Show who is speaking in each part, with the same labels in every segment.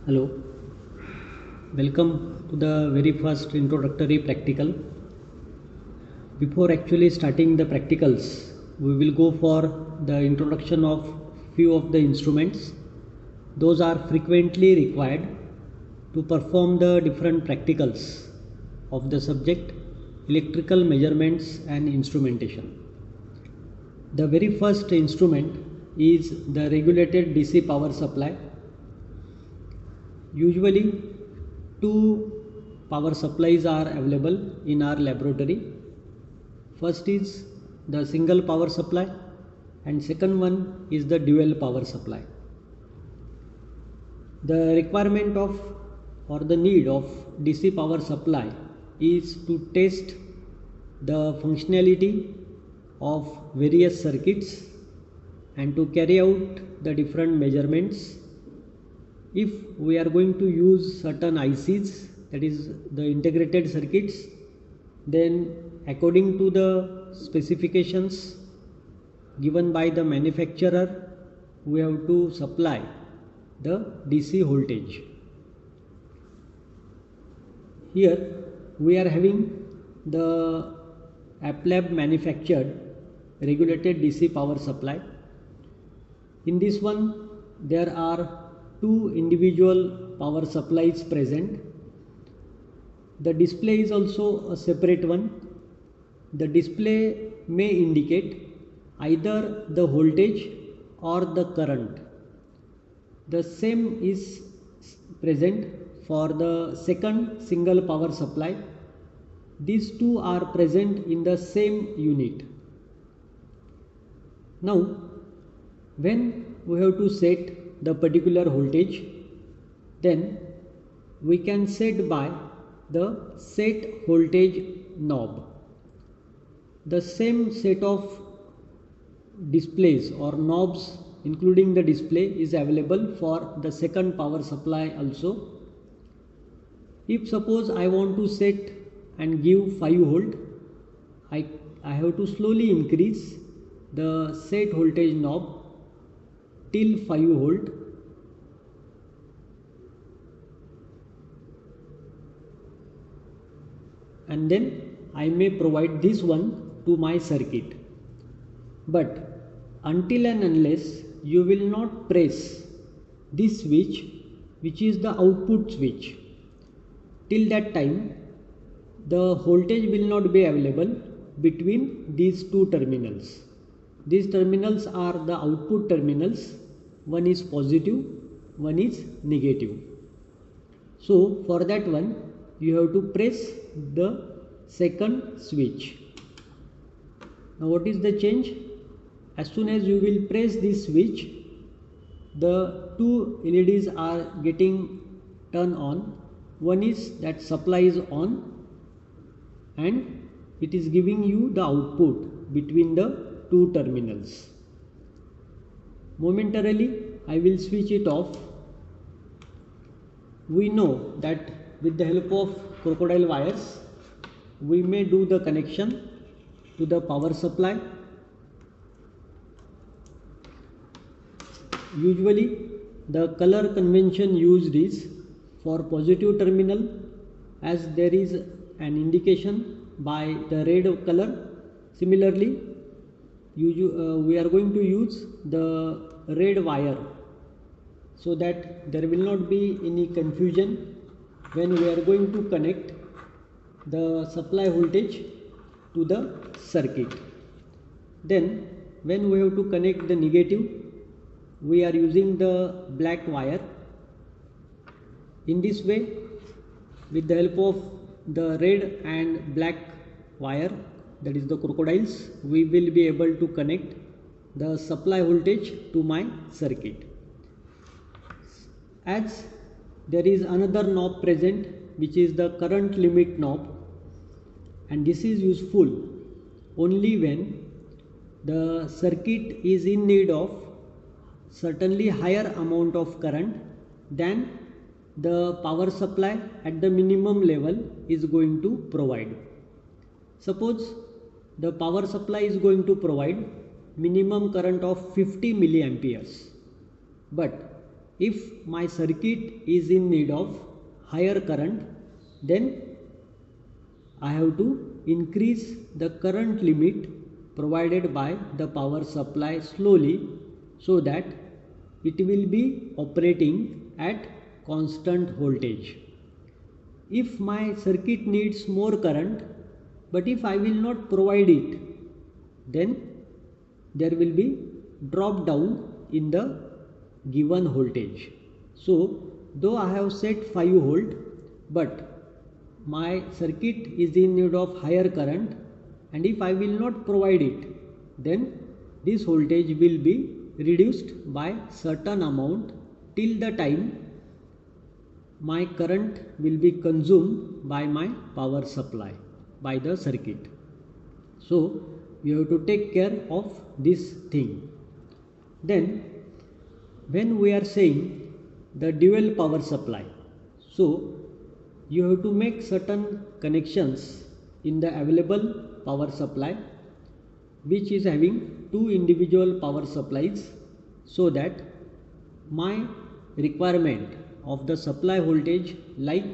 Speaker 1: Hello, welcome to the very first introductory practical. Before actually starting the practicals, we will go for the introduction of few of the instruments. Those are frequently required to perform the different practicals of the subject electrical measurements and instrumentation. The very first instrument is the regulated DC power supply. Usually, two power supplies are available in our laboratory. First is the single power supply, and second one is the dual power supply. The requirement of or the need of DC power supply is to test the functionality of various circuits and to carry out the different measurements. If we are going to use certain ICs, that is the integrated circuits, then according to the specifications given by the manufacturer, we have to supply the DC voltage. Here we are having the Applab manufactured regulated DC power supply. In this one there are two individual power supplies present. The display is also a separate one. The display may indicate either the voltage or the current. The same is present for the second single power supply. These two are present in the same unit. Now, when we have to set the particular voltage, then we can set by the set voltage knob. The same set of displays or knobs including the display is available for the second power supply also. If suppose I want to set and give 5 volt, I have to slowly increase the set voltage knob till 5 volt. And then I may provide this one to my circuit. But until and unless you will not press this switch, which is the output switch, till that time the voltage will not be available between these two terminals. These terminals are the output terminals. One is positive, one is negative. So for that one you have to press the second switch. Now what is the change? As soon as you will press this switch, the two LEDs are getting turned on. One is that supply is on and it is giving you the output between the two terminals. Momentarily I will switch it off. We know that with the help of crocodile wires we may do the connection to the power supply. Usually the color convention used is for positive terminal, as there is an indication by the red color. Similarly we are going to use the red wire so that there will not be any confusion when we are going to connect the supply voltage to the circuit. Then when we have to connect the negative, we are using the black wire. In this way, with the help of the red and black wire, that is the crocodiles, we will be able to connect the supply voltage to my circuit. As there is another knob present, which is the current limit knob, and this is useful only when the circuit is in need of certainly higher amount of current than the power supply at the minimum level is going to provide. Suppose the power supply is going to provide minimum current of 50 milliamperes, but If my circuit is in need of higher current, then I have to increase the current limit provided by the power supply slowly, so that it will be operating at constant voltage. If my circuit needs more current, but if I will not provide it, then there will be drop down in the given voltage. So though I have set 5 volt, but my circuit is in need of higher current, and if I will not provide it, then this voltage will be reduced by certain amount till the time my current will be consumed by my power supply, by the circuit. So you have to take care of this thing. Then when we are saying the dual power supply, so you have to make certain connections in the available power supply, which is having two individual power supplies, so that my requirement of the supply voltage, like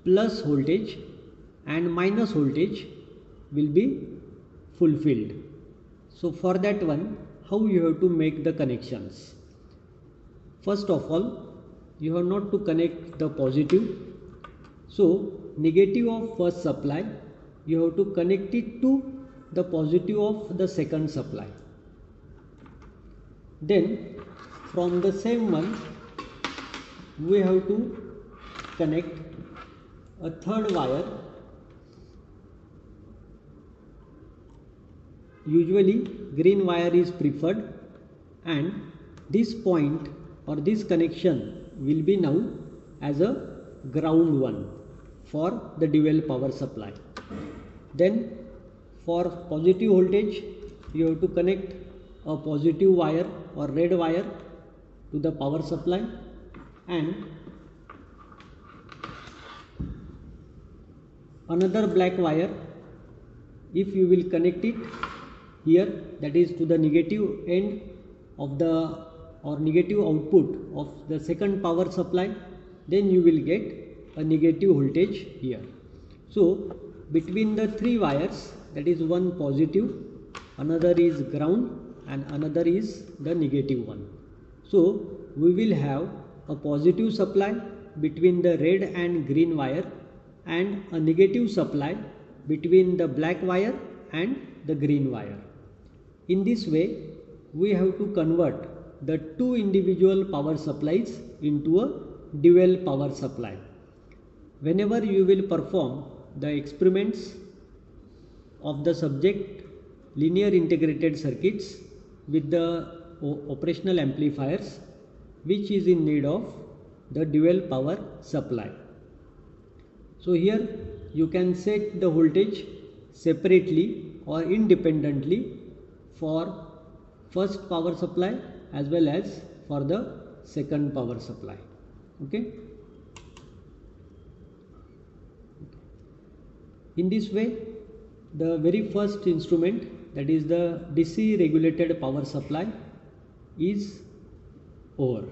Speaker 1: plus voltage and minus voltage, will be fulfilled. So for that one, how you have to make the connections? First of all, you have not to connect the positive. So negative of first supply, you have to connect it to the positive of the second supply. Then from the same one, we have to connect a third wire. Usually green wire is preferred, and this point or this connection will be now as a ground one for the dual power supply. Then for positive voltage, you have to connect a positive wire or red wire to the power supply, and another black wire, if you will connect it here, that is to the negative end of the or negative output of the second power supply, then you will get a negative voltage here. So between the three wires, that is one positive, another is ground, and another is the negative one. So we will have a positive supply between the red and green wire, and a negative supply between the black wire and the green wire. In this way, we have to convert the two individual power supplies into a dual power supply. Whenever you will perform the experiments of the subject linear integrated circuits with the operational amplifiers, which is in need of the dual power supply. So here you can set the voltage separately or independently for first power supply as well as for the second power supply. Okay. In this way, the very first instrument, that is the DC regulated power supply, is over.